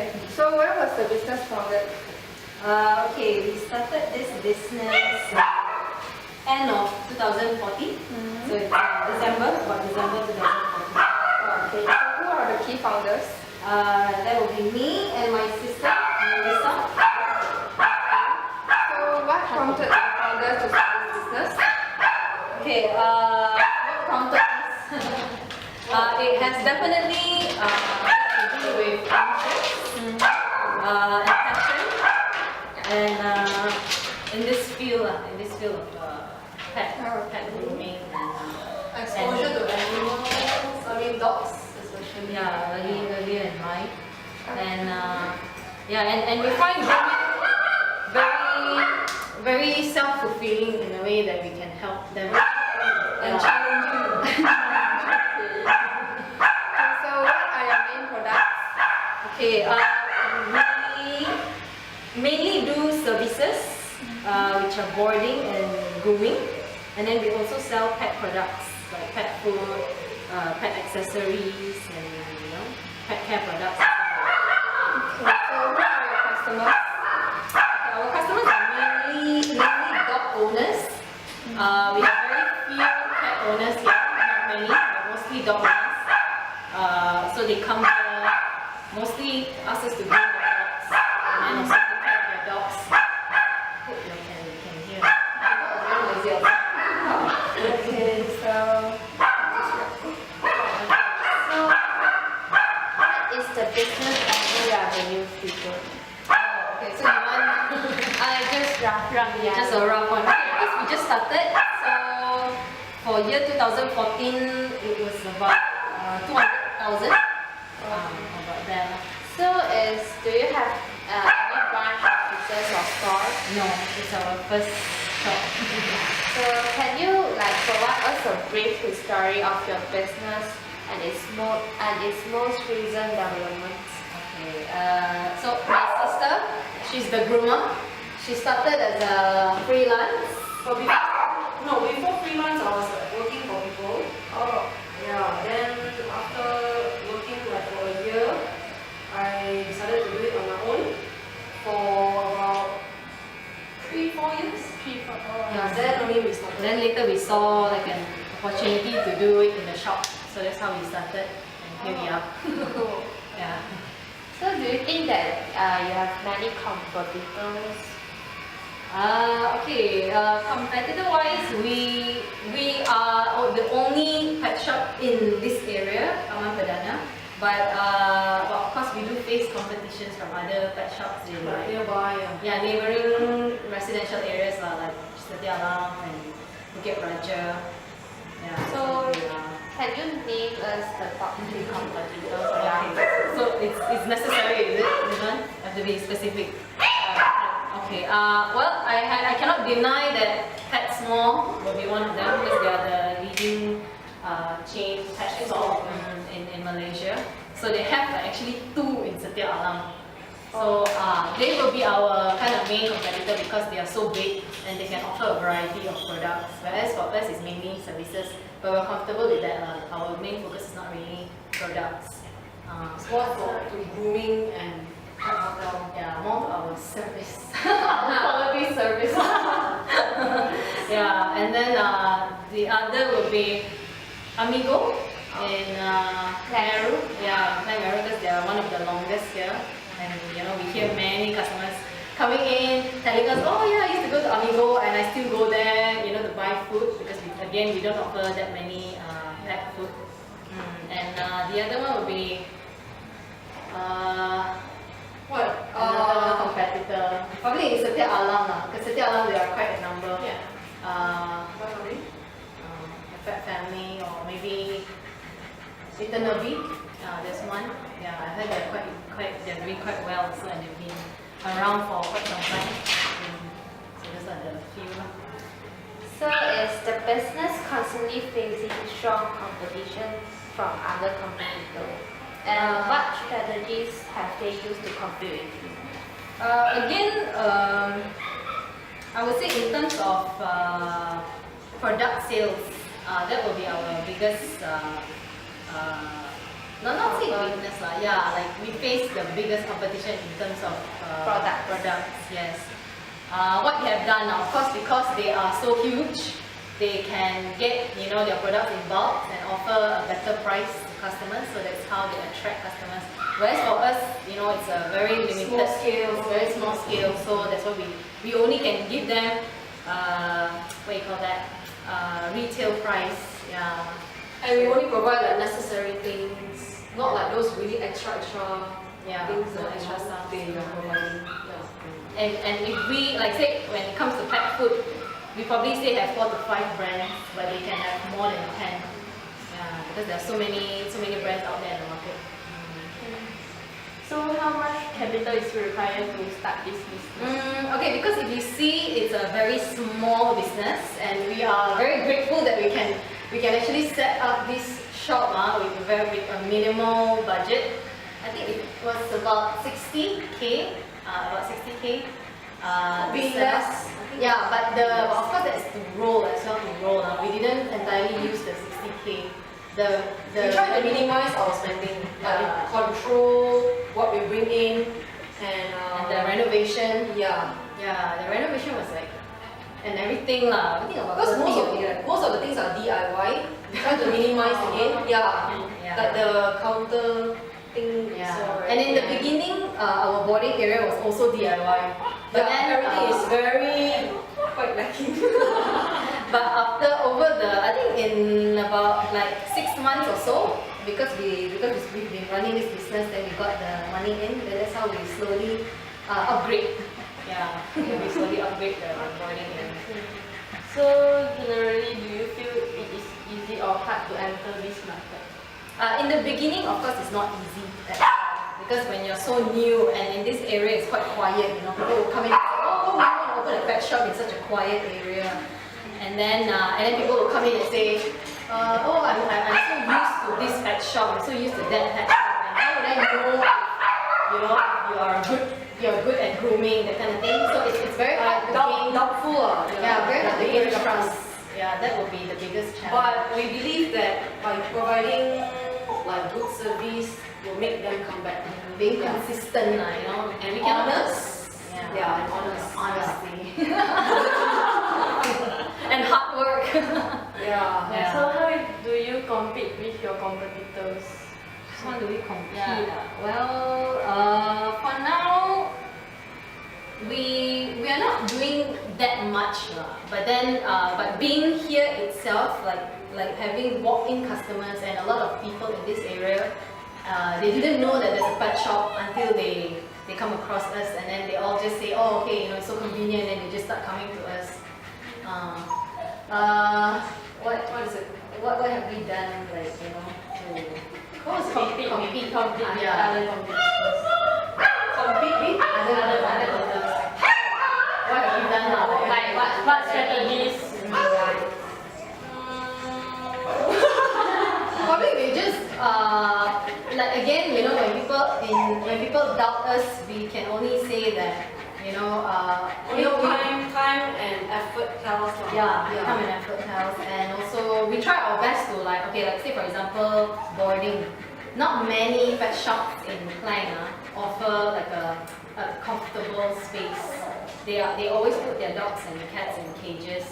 Okay. So when was the business founded? Okay, we started this business end of 2014. So it's December 2014. Okay. So who are the key founders? That will be me and my sister, Melissa. So what prompted the founders to start this business? Okay, what prompted us? It has definitely to do with interest and passion, and in this field of pet grooming and Exposure to animals, I mean dogs especially. yeah, earlier in life, and and we find very self-fulfilling in a way that we can help them And challenging. So what are your main products? Okay, we mainly do services, which are boarding and grooming, and then we also sell pet products like pet food, pet accessories, and pet care products. Okay, so who are your customers? Okay, our customers are mainly dog owners. We have very few cat owners here, not many, but mostly dog owners. So they come here, mostly ask us to groom their dogs, and then also take care of their dogs. Hope you can hear. Okay, so What is the business annual revenue figure? Okay, so you want Just rough, yeah. just a rough one. Okay, because we just started, so for year 2014, it was about 200,000. About that. So do you have any branch offices or stores? No, it's our first shop. So can you provide us a brief history of your business and its most recent developments? Okay, so my sister, she's the groomer. She started as a freelance. Before freelance, I was working for people. oh, Yeah, then after working for a year, I decided to do it on my own for about 3-4 years. Yeah, then only we started. Then later we saw like an opportunity to do it in the shop. So that's how we started, and here we are. Yeah. So do you think that you have many competitors? Okay, competitor-wise, we are the only pet shop in this area, Taman Perdana. But of course, we do face competitions from other pet shops in Nearby. neighboring residential areas like Setia Alam and Bukit Raja. Yeah. So we are. can you name us the top 3 competitors? Okay. So it's necessary, is it? This one have to be specific. Okay. Well, I cannot deny that PetSmall will be one of them because they are the leading chain pet store in Malaysia. So they have actually 2 in Setia Alam. So they will be our kind of main competitor because they are so big and they can offer a variety of products. Whereas for us, it's mainly services, but we're comfortable with that. Our main focus is not really products. It's more to grooming and pet hotel. Yeah, more to our service, quality service. Yeah, and then the other will be Amigo in Meru. Yeah, Meru because they are one of the longest here, and we hear many customers coming in telling us, oh yeah, I used to go to Amigo and I still go there, to buy food because we don't offer that many pet food. And the other one will be. Another competitor. Probably in Setia Alam because Setia Alam there are quite a number. Yeah. What are they? The Fat Family or maybe Itanovy. There's one. Yeah, I heard they're doing quite well also and they've been around for quite some time. So those are the few. So is the business constantly facing strong competition from other competitors? And what strategies have they used to compete with you? Again, I would say in terms of product sales, that will be our biggest not say weakness lah. Yeah, like we face the biggest competition in terms of products. Yes. What we have done now, of course, because they are so huge, they can get their products in bulk and offer a better price to customers. So that's how they attract customers. Whereas for us, it's a very limited Small scale. very small scale. So that's why we only can give them what you call that retail price. Yeah. And we only provide like necessary things, not like those really extra Yeah, things no that extra stuff. they are providing. Yeah. And if we, like say, when it comes to pet food, we probably say have 4 to 5 brands, but they can have more than 10. Yeah, because there are so many brands out there in the market. So how much capital is required to start this business? Okay, because if you see, it's a very small business, and we are very grateful that we can actually set up this shop with a minimal budget. I think it was about 60K, Be less. Yeah, but of course that's to roll as well, We didn't entirely use the 60K. We try to minimize our spending, control what we bring in, and the renovation. Yeah. Yeah, the renovation was like, and everything lah. I think about Because 30 most of the things are DIY. We try to minimize again. Yeah. Yeah. Like the counter thing. Yeah. So, And in the beginning, our boarding area was also DIY. But yeah, then everything is very quite lacking. But I think in about like 6 months or so, because we've been running this business, then we got the money in. Then that's how we slowly upgrade. Yeah, we slowly upgrade the boarding area. So generally, do you feel it is easy or hard to enter this market? In the beginning, of course, it's not easy at all, because when you're so new and in this area, it's quite quiet. People will come in and say, "Oh, we want to open a pet shop in such a quiet area," and then people will come in and say, "Oh, I'm so used to this pet shop. I'm so used to that pet shop. And how would I know, you're good at grooming, that kind of thing?" So it's very hard to gain. Doubtful. Yeah, very hard to gain trust. trust. Yeah, that would be the biggest challenge. But we believe that by providing like good service will make them come back. Being consistent, and we can Honest. Yeah, and honest. Honesty. And hard work. Yeah. Yeah. So how do you compete with your competitors? How do we compete? Yeah. Well, for now, we are not doing that much, but then but being here itself, like having walk-in customers and a lot of people in this area, they didn't know that there's a pet shop until they come across us, and then they all just say, "Oh, okay, it's so convenient," and they just start coming to us. What is it? What have we done, to compete? Yeah. Other competitors. Compete with other competitors. What have you done now? Like what strategies? Probably we just like again, when people doubt us, we can only say that Time and effort tells. time and effort tells, and also we try our best to like say for example boarding. Not many pet shops in Klang offer like a comfortable space. They always put their dogs and cats in cages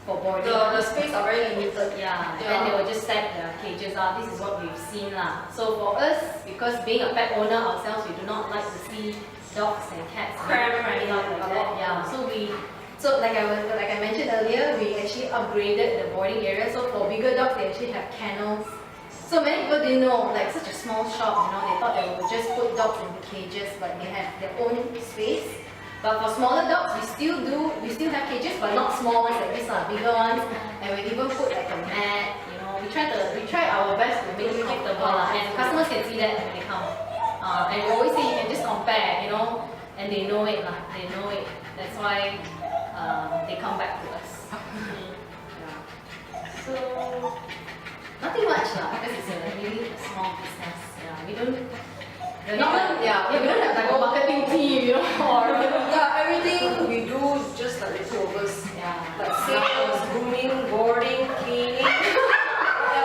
for boarding. The space are very limited. Yeah, then they will just set the cages out. This is what we've seen lah. So for us, because being a pet owner ourselves, we do not like to see dogs and cats cramming out like that. Yeah, so like I mentioned earlier, we actually upgraded the boarding area. So for bigger dogs, they actually have kennels. So many people didn't know, like such a small shop, they thought they would just put dogs in the cages, but they have their own space. But for smaller dogs, we still have cages, but not small ones like this, bigger ones. And we even put like a mat, we try our best to make it comfortable, and customers can see that when they come. And we always say you can just compare, and they know it, they know it. That's why they come back to us. So Nothing much because it's a really small business. Yeah, we don't have like a marketing team, or everything we do just like the two of us. yeah, Like sales, grooming, boarding, cleaning,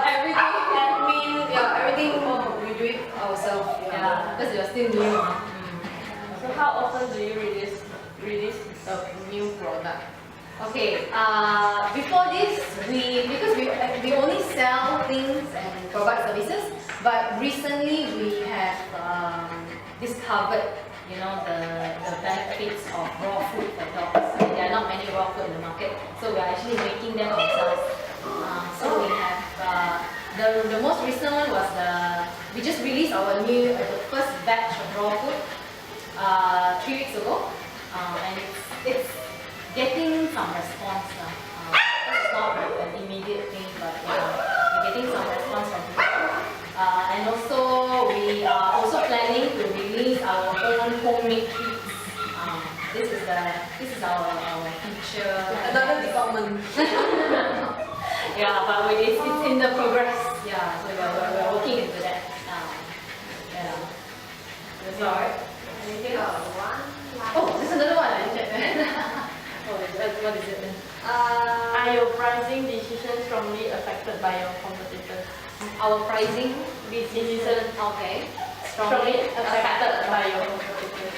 everything, admin, everything we do it because you're still new. So how often do you release a new product? Okay, before this, because we only sell things and provide services, but recently we have discovered, you know, the benefits of raw food for dogs. There are not many raw food in the market, so we are actually making them ourselves. So we have the most recent one was we just released our new the first batch of raw food 3 weeks ago, and it's getting some response now. It's not like an immediate thing, but we're getting some response from people. And also we are also planning to release our own homemade treats. This is our feature. Another department. Yeah, but it's in the progress. Yeah, so we're working into that. Yeah. That's all right. Anything else? Oh, there's another one. I checked. Oh, what is it then? Are your pricing decisions strongly affected by your competitors? Our pricing Decisions okay. strongly affected by your competitors.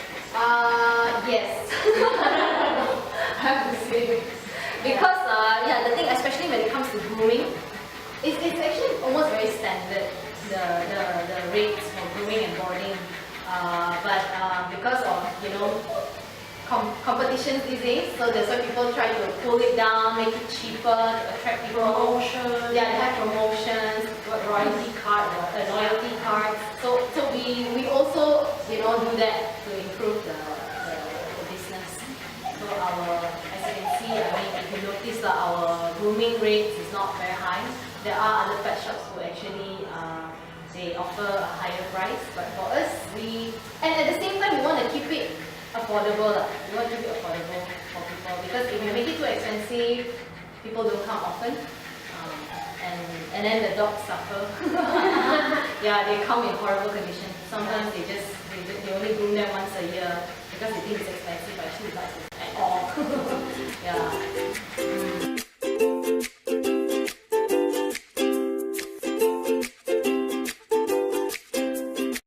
Yes. I have to say. Because the thing, especially when it comes to grooming, it's actually almost very standard, the rates for grooming and boarding. But because of, you know, competition these days, so that's why people try to pull it down, make it cheaper to attract people. Promotions. Yeah, they have promotions, royalty card, loyalty cards. So we also, you know, do that to improve the business. So as you can see, I mean, if you notice that our grooming rates is not very high. There are other pet shops who actually they offer a higher price, but for us, and at the same time, we want to keep it affordable. We want to keep it affordable for people, because if you make it too expensive, people don't come often, and then the dogs suffer. Yeah, they come in horrible condition. Sometimes they only groom them once a year because they think it's expensive, but actually it's not expensive at all. Yeah.